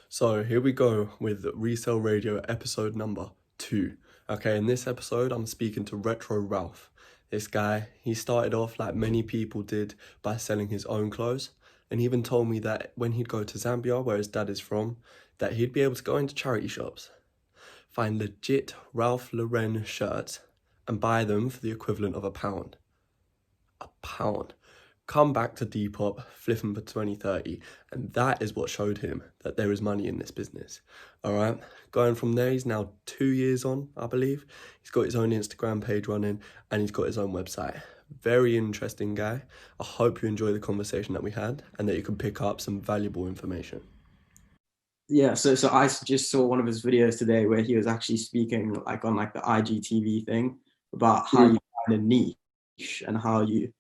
So here we go with Resell Radio episode number 2. Okay, in this episode, I'm speaking to Retro Ralph. This guy, he started off like many people did by selling his own clothes, and he even told me that when he'd go to Zambia, where his dad is from, that he'd be able to go into charity shops, find legit Ralph Lauren shirts, and buy them for the equivalent of £1. £1. Come back to Depop, flip him for 2030, and that is what showed him that there is money in this business. All right, going from there, he's now 2 years on, I believe. He's got his own Instagram page running, and he's got his own website. Very interesting guy. I hope you enjoy the conversation that we had, and that you can pick up some valuable information. Yeah, so I just saw one of his videos today where he was actually speaking like on like the IGTV thing about how you find a niche and how you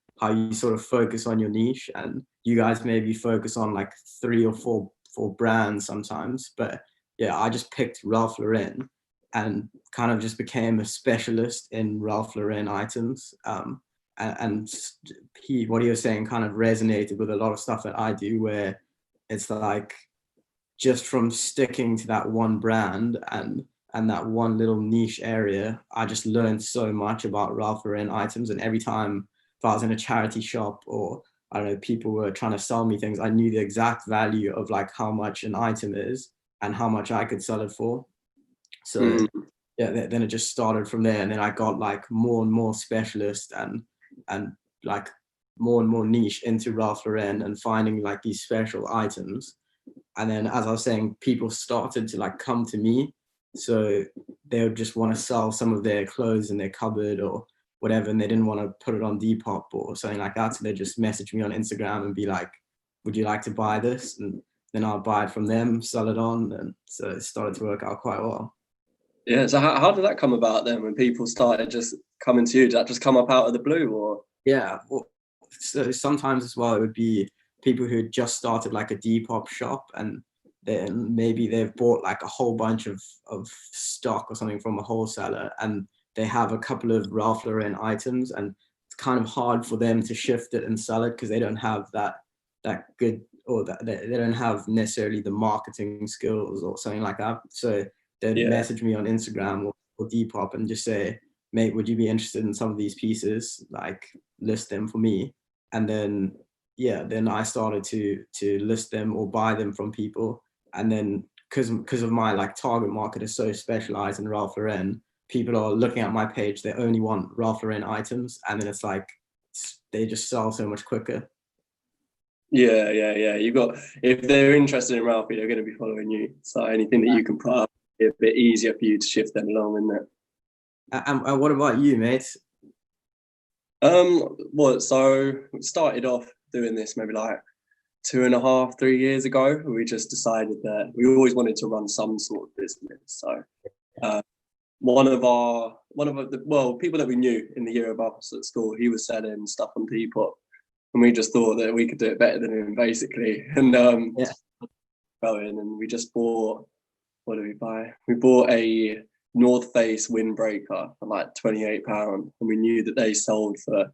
sort of focus on your niche, and you guys maybe focus on like three or four brands sometimes. But yeah, I just picked Ralph Lauren and kind of just became a specialist in Ralph Lauren items. And what he was saying kind of resonated with a lot of stuff that I do, where it's like just from sticking to that one brand and that one little niche area, I just learned so much about Ralph Lauren items. And every time if I was in a charity shop or I don't know, people were trying to sell me things, I knew the exact value of like how much an item is and how much I could sell it for. So yeah, then it just started from there, and then I got like more and more specialist and like more and more niche into Ralph Lauren and finding like these special items. And then, as I was saying, people started to like come to me, so they would just want to sell some of their clothes in their cupboard or whatever, and they didn't want to put it on Depop or something like that, so they just message me on Instagram and be like, would you like to buy this? And then I'll buy it from them, sell it on, and so it started to work out quite well. Yeah, so how did that come about then when people started just coming to you? Did that just come up out of the blue or? Yeah, well, so sometimes as well, it would be people who had just started like a Depop shop, and then maybe they've bought like a whole bunch of stock or something from a wholesaler, and they have a couple of Ralph Lauren items, and it's kind of hard for them to shift it and sell it because they don't have that good, or that they don't have necessarily the marketing skills or something like that. So they'd message me on Instagram or Depop and just say, mate, would you be interested in some of these pieces? Like, list them for me. And then, yeah, then I started to list them or buy them from people. And then, because of my like target market is so specialized in Ralph Lauren, people are looking at my page, they only want Ralph Lauren items, and then it's like they just sell so much quicker. Yeah. You got, if they're interested in Ralphie, they're going to be following you. So anything that you can put up, it's a bit easier for you to shift them along, isn't it? And what about you, mate? Well, so we started off doing this maybe like 2.5, 3 years ago. We just decided that we always wanted to run some sort of business. So one of the people that we knew in the year above us at school, he was selling stuff on Depop, and we just thought that we could do it better than him, basically. And going, and we just bought, what did we buy? We bought a North Face windbreaker for like £28, and we knew that they sold for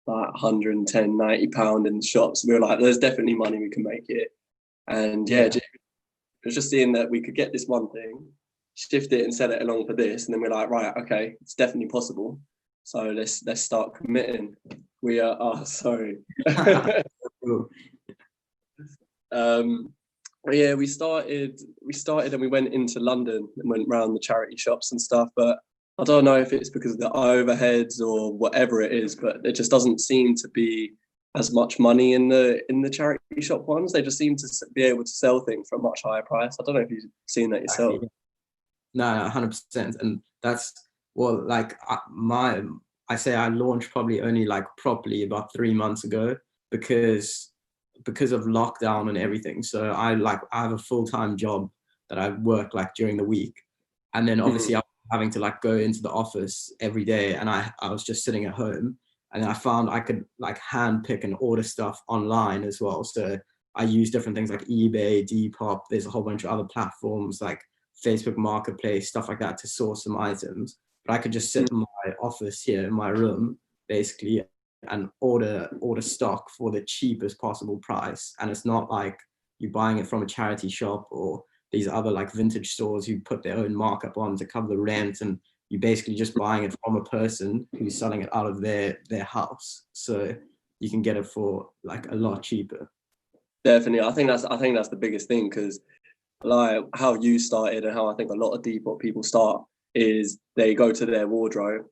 like £110, £90 in the shops. We were like, there's definitely money we can make it. And it was just seeing that we could get this one thing, shift it and sell it along for this, and then we're like, right, okay, it's definitely possible. So let's start committing. We are sorry. Yeah, we started and we went into London and went around the charity shops and stuff, but I don't know if it's because of the overheads or whatever it is, but it just doesn't seem to be as much money in the charity shop ones. They just seem to be able to sell things for a much higher price. I don't know if you've seen that yourself. No, 100%. And that's, well, like I say I launched probably only like properly about 3 months ago because of lockdown and everything. So I have a full-time job that I work like during the week. And then obviously I'm having to like go into the office every day, and I was just sitting at home, and I found I could like hand pick and order stuff online as well. So I use different things like eBay, Depop, there's a whole bunch of other platforms like Facebook Marketplace, stuff like that, to source some items. But I could just sit in my office here in my room basically and order stock for the cheapest possible price. And it's not like you're buying it from a charity shop or these other like vintage stores who put their own markup on to cover the rent, and you're basically just buying it from a person who's selling it out of their house. So you can get it for like a lot cheaper. Definitely. I think that's the biggest thing, because like how you started and how I think a lot of Depop people start is they go to their wardrobe,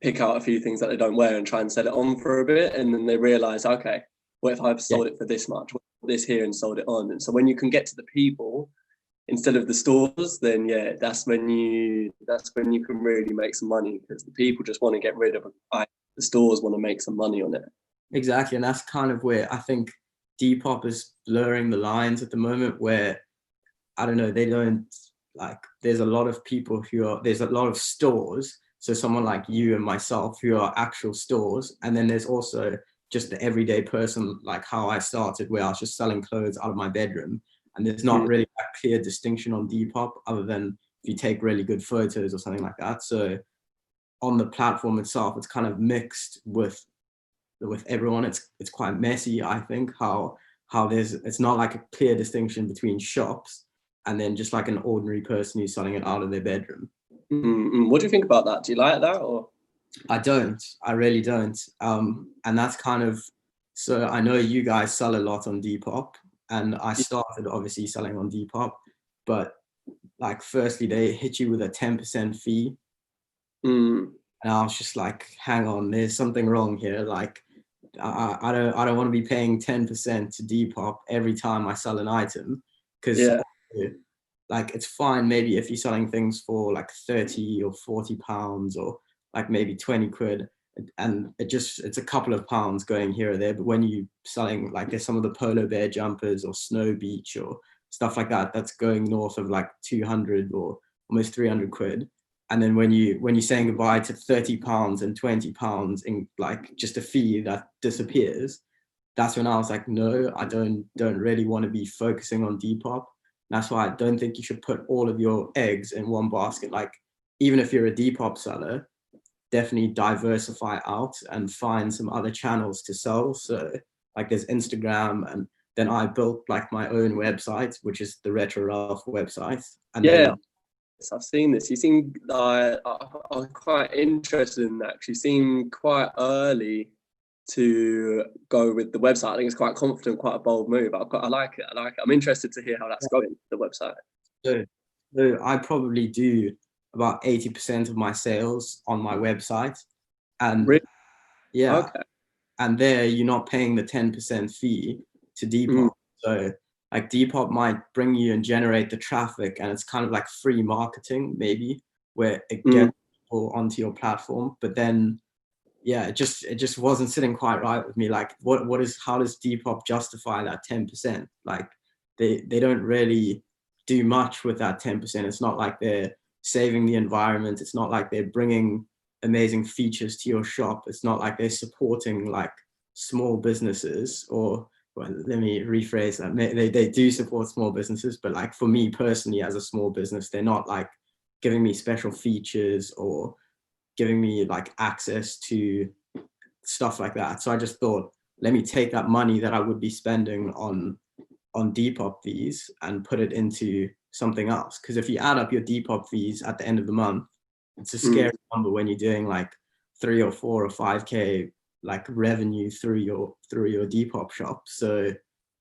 pick out a few things that they don't wear and try and sell it on for a bit, and then they realize, okay, what if I've sold it for this much? What if this here and sold it on? And so when you can get to the people instead of the stores, then yeah, that's when you can really make some money, because the people just want to get rid of it. The stores want to make some money on it. Exactly, and that's kind of where I think Depop is blurring the lines at the moment, where I don't know, they don't like, there's a lot of people there's a lot of stores. So someone like you and myself who are actual stores. And then there's also just the everyday person, like how I started, where I was just selling clothes out of my bedroom. And there's not really a clear distinction on Depop, other than if you take really good photos or something like that. So on the platform itself, it's kind of mixed with everyone. It's quite messy, I think, how it's not like a clear distinction between shops and then just like an ordinary person who's selling it out of their bedroom. What do you think about that? Do you like that? Or I really don't. And that's kind of, so I know you guys sell a lot on Depop, and I started obviously selling on Depop, but like firstly they hit you with a 10% fee. And I was just like, hang on, there's something wrong here. Like I don't want to be paying 10% to Depop every time I sell an item, because like it's fine maybe if you're selling things for like 30 or 40 pounds, or like maybe 20 quid, and it's a couple of pounds going here or there. But when you selling, like there's some of the polar bear jumpers or snow beach or stuff like that, that's going north of like 200 or almost 300 quid. And then when you're saying goodbye to 30 pounds and 20 pounds in like just a fee that disappears, that's when I was like, no, I don't really want to be focusing on Depop. That's why I don't think you should put all of your eggs in one basket. Like, even if you're a Depop seller, definitely diversify out and find some other channels to sell. So like there's Instagram, and then I built like my own website, which is the Retro Ralph website. And then, I've seen this. You seem I'm quite interested in that, because you seem quite early to go with the website. I think it's quite confident, quite a bold move. I like it. I'm interested to hear how that's going, the website. So I probably do about 80% of my sales on my website. And really? And there you're not paying the 10% fee to Depop. So like Depop might bring you and generate the traffic, and it's kind of like free marketing maybe, where it gets people onto your platform. But then it just wasn't sitting quite right with me. Like how does Depop justify that 10%? Like they don't really do much with that 10%. It's not like they're saving the environment. It's not like they're bringing amazing features to your shop. It's not like they're supporting like small businesses, or well, let me rephrase that. They do support small businesses, but like for me personally as a small business, they're not like giving me special features or giving me like access to stuff like that. So I just thought, let me take that money that I would be spending on Depop fees and put it into something else. Because if you add up your Depop fees at the end of the month, it's a scary number when you're doing like 3 or 4 or 5K like revenue through your Depop shop. So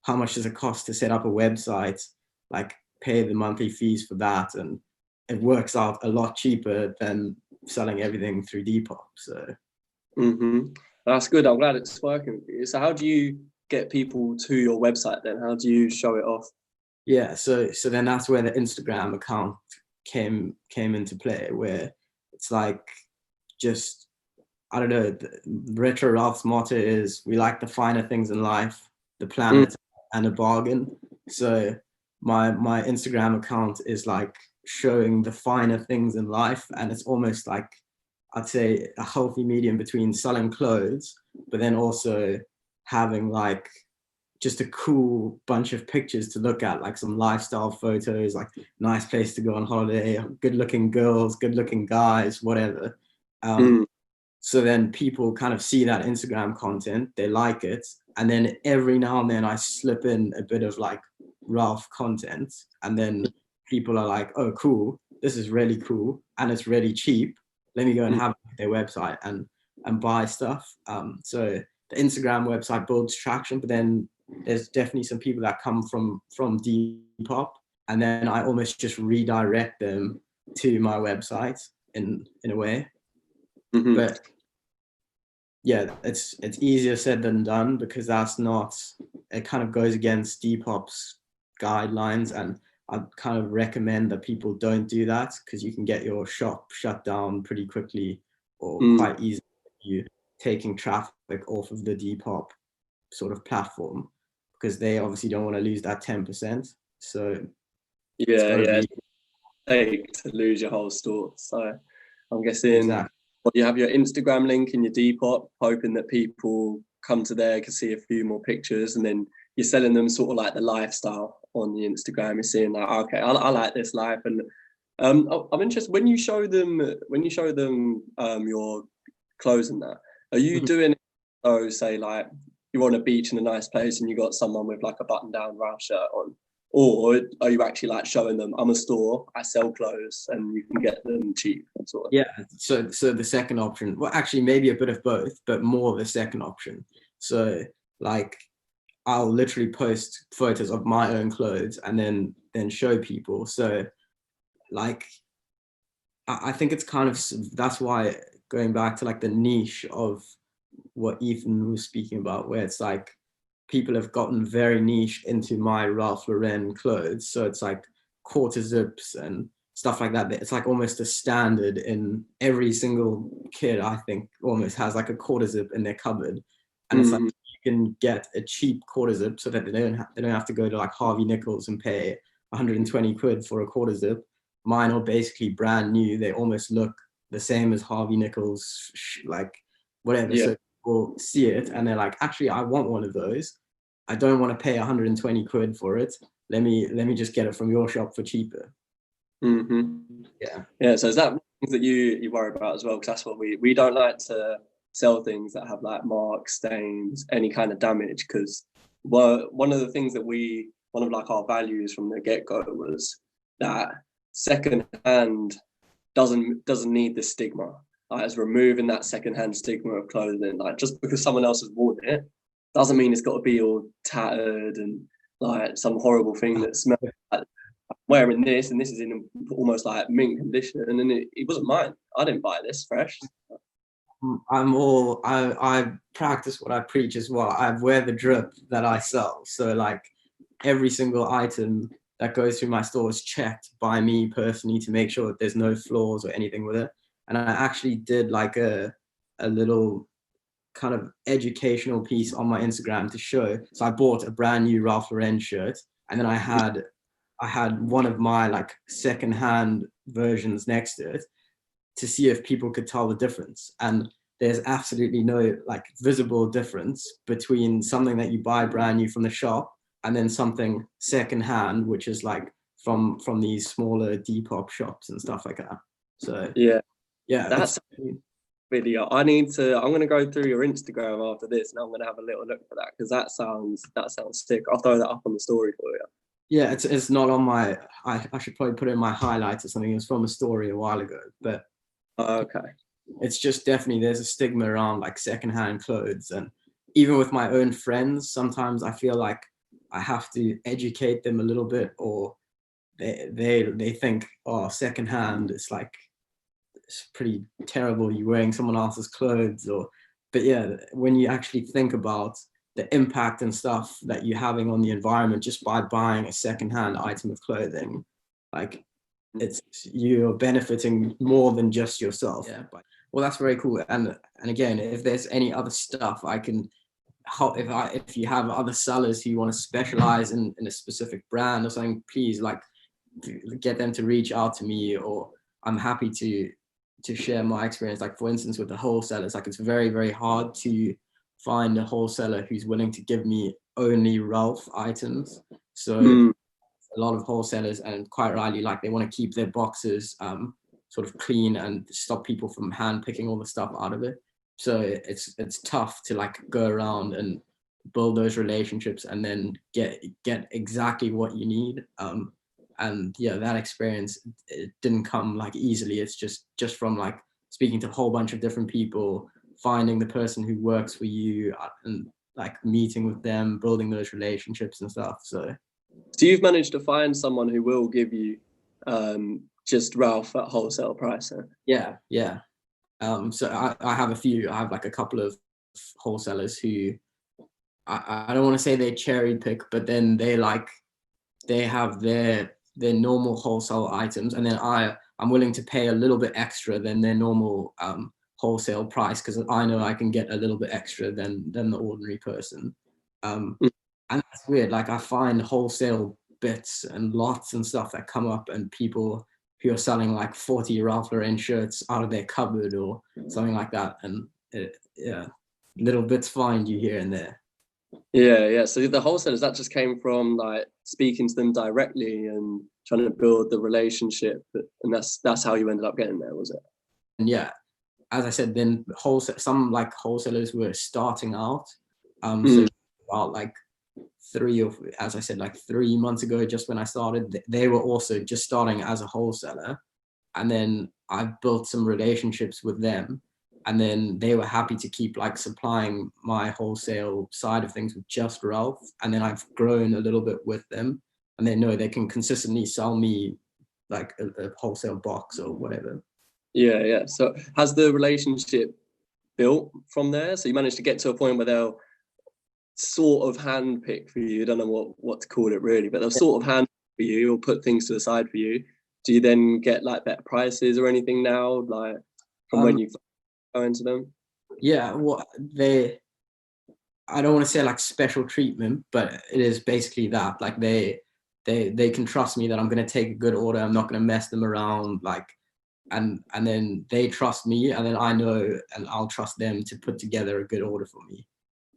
how much does it cost to set up a website, like pay the monthly fees for that? And it works out a lot cheaper than selling everything through Depop. So that's good. I'm glad it's working for you. So how do you get people to your website then? How do you show it off? So then that's where the Instagram account came into play, where it's like, just, I don't know, Retro Ralph's motto is, we like the finer things in life, the planet, and a bargain. So my Instagram account is like showing the finer things in life, and it's almost like, I'd say, a healthy medium between selling clothes, but then also having like just a cool bunch of pictures to look at, like some lifestyle photos, like nice place to go on holiday, good looking girls, good looking guys, whatever. So then people kind of see that Instagram content, they like it, and then every now and then I slip in a bit of like Ralph content, and then people are like, oh, cool, this is really cool and it's really cheap. Let me go and have their website and buy stuff. So the Instagram website builds traction, but then there's definitely some people that come from Depop, and then I almost just redirect them to my website in a way. Mm-hmm. But yeah, it's easier said than done, because it kind of goes against Depop's guidelines, and I kind of recommend that people don't do that, because you can get your shop shut down pretty quickly or quite easily if you taking traffic off of the Depop sort of platform, because they obviously don't want to lose that 10%. So it's take to lose your whole store. So I'm guessing Exactly. you have your Instagram link in your Depop, hoping that people come to there, can see a few more pictures, and then you're selling them sort of like the lifestyle on the Instagram. You're seeing like, okay, I like this life. And I'm interested, when you show them your clothes and that, are you doing it, so say like you're on a beach in a nice place and you got someone with like a button down Ralph shirt on, or are you actually like showing them, I'm a store, I sell clothes and you can get them cheap sort of? Yeah, so the second option, well, actually maybe a bit of both, but more the second option. So like I'll literally post photos of my own clothes and then show people. So like I think it's kind of, that's why, going back to like the niche of what Ethan was speaking about, where it's like people have gotten very niche into my Ralph Lauren clothes. So it's like quarter zips and stuff like that. It's like almost a standard in every single kid, I think, almost has like a quarter zip in their cupboard. And it's like, you can get a cheap quarter zip so that they don't have to go to like Harvey Nichols and pay 120 quid for a quarter zip. Mine are basically brand new. They almost look the same as Harvey Nichols, like whatever. Yeah. So people see it and they're like, actually, I want one of those. I don't want to pay 120 quid for it. Let me just get it from your shop for cheaper. Yeah. So is that things that you worry about as well? Because that's what we don't like to sell things that have like marks, stains, any kind of damage. Because one of the things that one of like our values from the get-go was that secondhand doesn't need the stigma. Like, it's removing that secondhand stigma of clothing. Like, just because someone else has worn it doesn't mean it's got to be all tattered and like some horrible thing that smells like wearing this, and this is in almost like mint condition, and then it wasn't mine. I didn't buy this fresh. I practice what I preach as well. I wear the drip that I sell. So like every single item that goes through my store is checked by me personally to make sure that there's no flaws or anything with it. And I actually did like a little kind of educational piece on my Instagram to show. So I bought a brand new Ralph Lauren shirt, and then I had one of my like secondhand versions next to it to see if people could tell the difference. And there's absolutely no like visible difference between something that you buy brand new from the shop and then something secondhand, which is like from these smaller Depop shops and stuff like that. So yeah, that's video. I'm going to go through your Instagram after this, and I'm going to have a little look for that, because that sounds sick. I'll throw that up on the story for you. Yeah, it's not on my, I should probably put it in my highlights or something. It was from a story a while ago, but okay. It's just definitely, there's a stigma around like secondhand clothes. And even with my own friends, sometimes I feel like I have to educate them a little bit, or they think, oh, secondhand, it's like, it's pretty terrible, you're wearing someone else's clothes. But yeah, when you actually think about the impact and stuff that you're having on the environment just by buying a secondhand item of clothing, like you're benefiting more than just yourself. Yeah. Well, that's very cool. And again, if there's any other stuff I can help, if you have other sellers who want to specialize in a specific brand or something, please like get them to reach out to me, or I'm happy to share my experience. Like for instance, with the wholesalers, like it's very, very hard to find a wholesaler who's willing to give me only Ralph items. So a lot of wholesalers, and quite rightly, like they want to keep their boxes sort of clean and stop people from hand picking all the stuff out of it. So it's tough to like go around and build those relationships and then get exactly what you need. And yeah, that experience, it didn't come like easily. It's just from like speaking to a whole bunch of different people, finding the person who works for you, and like meeting with them, building those relationships and stuff. So you've managed to find someone who will give you just Ralph at wholesale price. yeah. So I have a few. I have like a couple of wholesalers who I don't want to say they cherry pick, but then they have their normal wholesale items, and then I'm willing to pay a little bit extra than their normal wholesale price, because I know I can get a little bit extra than the ordinary person. And that's weird. Like I find wholesale bits and lots and stuff that come up, and people who are selling like 40 Ralph Lauren shirts out of their cupboard or something like that, and yeah, little bits find you here and there. Yeah. So the wholesalers, that just came from like speaking to them directly and trying to build the relationship, and that's how you ended up getting there, was it? And yeah, as I said, then some like wholesalers were starting out. So about like 3 months ago, just when I started, they were also just starting as a wholesaler, and then I built some relationships with them. And then they were happy to keep like supplying my wholesale side of things with just Ralph. And then I've grown a little bit with them, and they know they can consistently sell me like a wholesale box or whatever. Yeah. So has the relationship built from there? So you managed to get to a point where they'll sort of handpick for you. I don't know what to call it really, but they'll sort of handpick for you or put things to the side for you. Do you then get like better prices or anything now, like from when you go into them? Yeah, well, I don't want to say like special treatment, but it is basically that. Like they can trust me that I'm going to take a good order. I'm not going to mess them around. Like, and then they trust me, and then I know, and I'll trust them to put together a good order for me.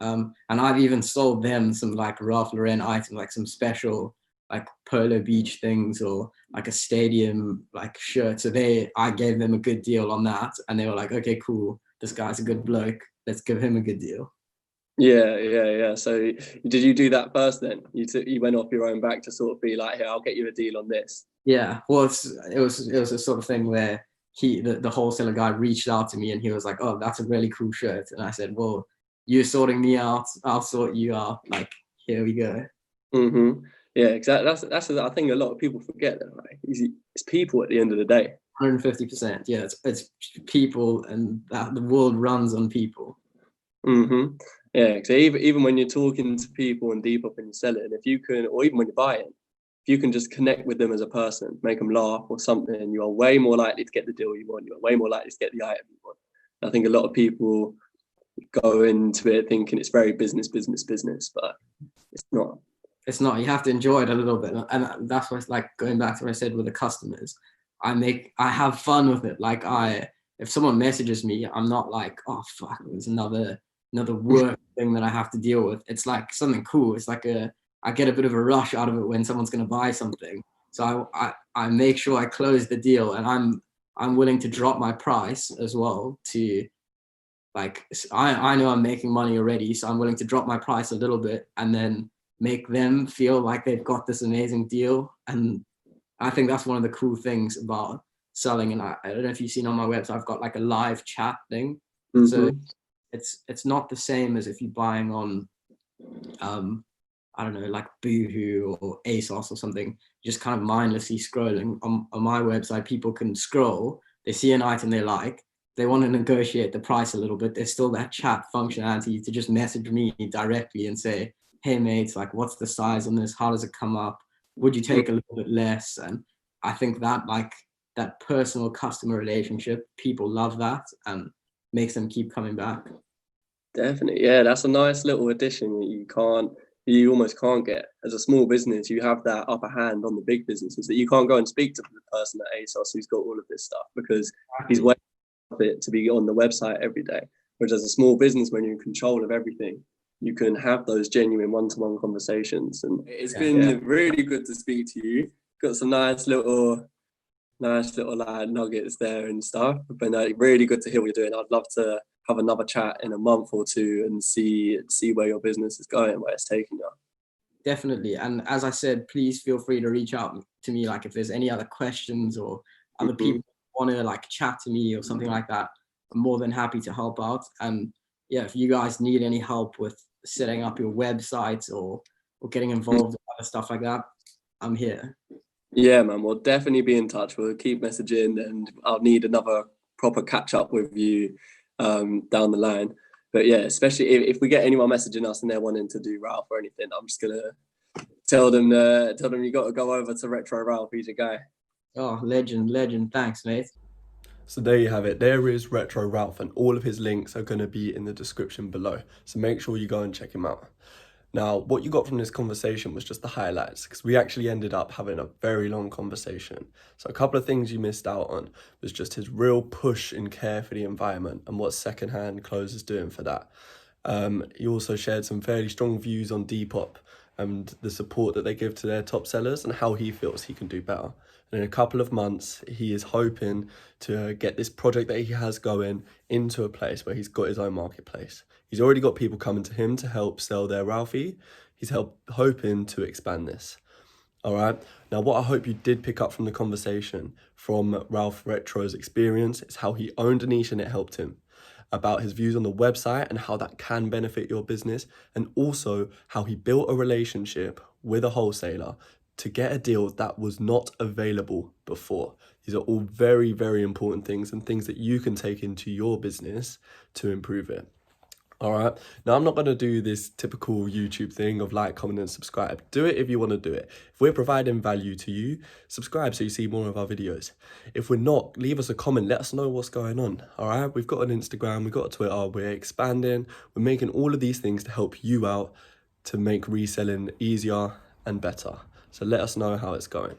And I've even sold them some like Ralph Lauren items, like some special like Polo Beach things, or like a stadium like shirt. So I gave them a good deal on that, and they were like, okay, cool, this guy's a good bloke, let's give him a good deal. Yeah. So did you do that first then? You went off your own back to sort of be like, here, I'll get you a deal on this. Yeah, well, it was a sort of thing where the wholesaler guy reached out to me, and he was like, oh, that's a really cool shirt. And I said, well, you're sorting me out, I'll sort you out. Like, here we go. Yeah, exactly. That's I think a lot of people forget that, right? It's people at the end of the day. 150%. Yeah, it's people, and that the world runs on people. Yeah, so even when you're talking to people in Depop and you're selling, if you can, or even when you're buying, if you can just connect with them as a person, make them laugh or something, you are way more likely to get the deal you want. You are way more likely to get the item you want. I think a lot of people go into it thinking it's very business, but it's not. It's not. You have to enjoy it a little bit, and that's what's like going back to what I said with the customers. I have fun with it. Like if someone messages me, I'm not like, oh fuck, there's another work thing that I have to deal with. It's like something cool. It's like I get a bit of a rush out of it when someone's going to buy something. So I make sure I close the deal, and I'm willing to drop my price as well to, like, I know I'm making money already, so I'm willing to drop my price a little bit and then make them feel like they've got this amazing deal. And I think that's one of the cool things about selling. And I don't know if you've seen on my website, I've got like a live chat thing. So it's not the same as if you're buying on I don't know, like Boohoo or ASOS or something, just kind of mindlessly scrolling. On my website, people can scroll, they see an item they like, they want to negotiate the price a little bit. There's still that chat functionality to just message me directly and say, hey mates, like, what's the size on this? How does it come up? Would you take a little bit less? And I think that like that personal customer relationship, people love that and makes them keep coming back. Definitely. Yeah, that's a nice little addition that you almost can't get. As a small business, you have that upper hand on the big businesses, that you can't go and speak to the person at ASOS who's got all of this stuff, because he's waiting for it to be on the website every day. Whereas as a small business, when you're in control of everything, you can have those genuine one-to-one conversations. And it's been really good to speak to you. Got some nice little like nuggets there and stuff. But really good to hear what you're doing. I'd love to have another chat in a month or two and see where your business is going, where it's taking you. Definitely. And as I said, please feel free to reach out to me, like if there's any other questions or other people want to like chat to me or something like that, I'm more than happy to help out. And yeah, if you guys need any help with setting up your websites or getting involved in other stuff like that, I'm here. Yeah, man, we'll definitely be in touch. We'll keep messaging, and I'll need another proper catch up with you down the line. But yeah, especially if we get anyone messaging us and they're wanting to do Ralph or anything, I'm just gonna tell them you got to go over to Retro Ralph. He's your guy. Oh, legend. Thanks, mate. So there you have it. There is Retro Ralph, and all of his links are going to be in the description below. So make sure you go and check him out. Now, what you got from this conversation was just the highlights, because we actually ended up having a very long conversation. So a couple of things you missed out on was just his real push and care for the environment and what secondhand clothes is doing for that. He also shared some fairly strong views on Depop and the support that they give to their top sellers and how he feels he can do better. And in a couple of months, he is hoping to get this project that he has going into a place where he's got his own marketplace. He's already got people coming to him to help sell their Ralphie. He's hoping to expand this. All right. Now, what I hope you did pick up from the conversation from Ralph Retro's experience is how he owned a niche and it helped him, about his views on the website and how that can benefit your business, and also how he built a relationship with a wholesaler to get a deal that was not available before. These are all very, very important things and things that you can take into your business to improve it. All right. Now, I'm not going to do this typical YouTube thing of like, comment, and subscribe. Do it if you want to do it. If we're providing value to you, subscribe so you see more of our videos. If we're not, leave us a comment. Let us know what's going on. All right. We've got an Instagram. We've got a Twitter. We're expanding. We're making all of these things to help you out to make reselling easier and better. So let us know how it's going.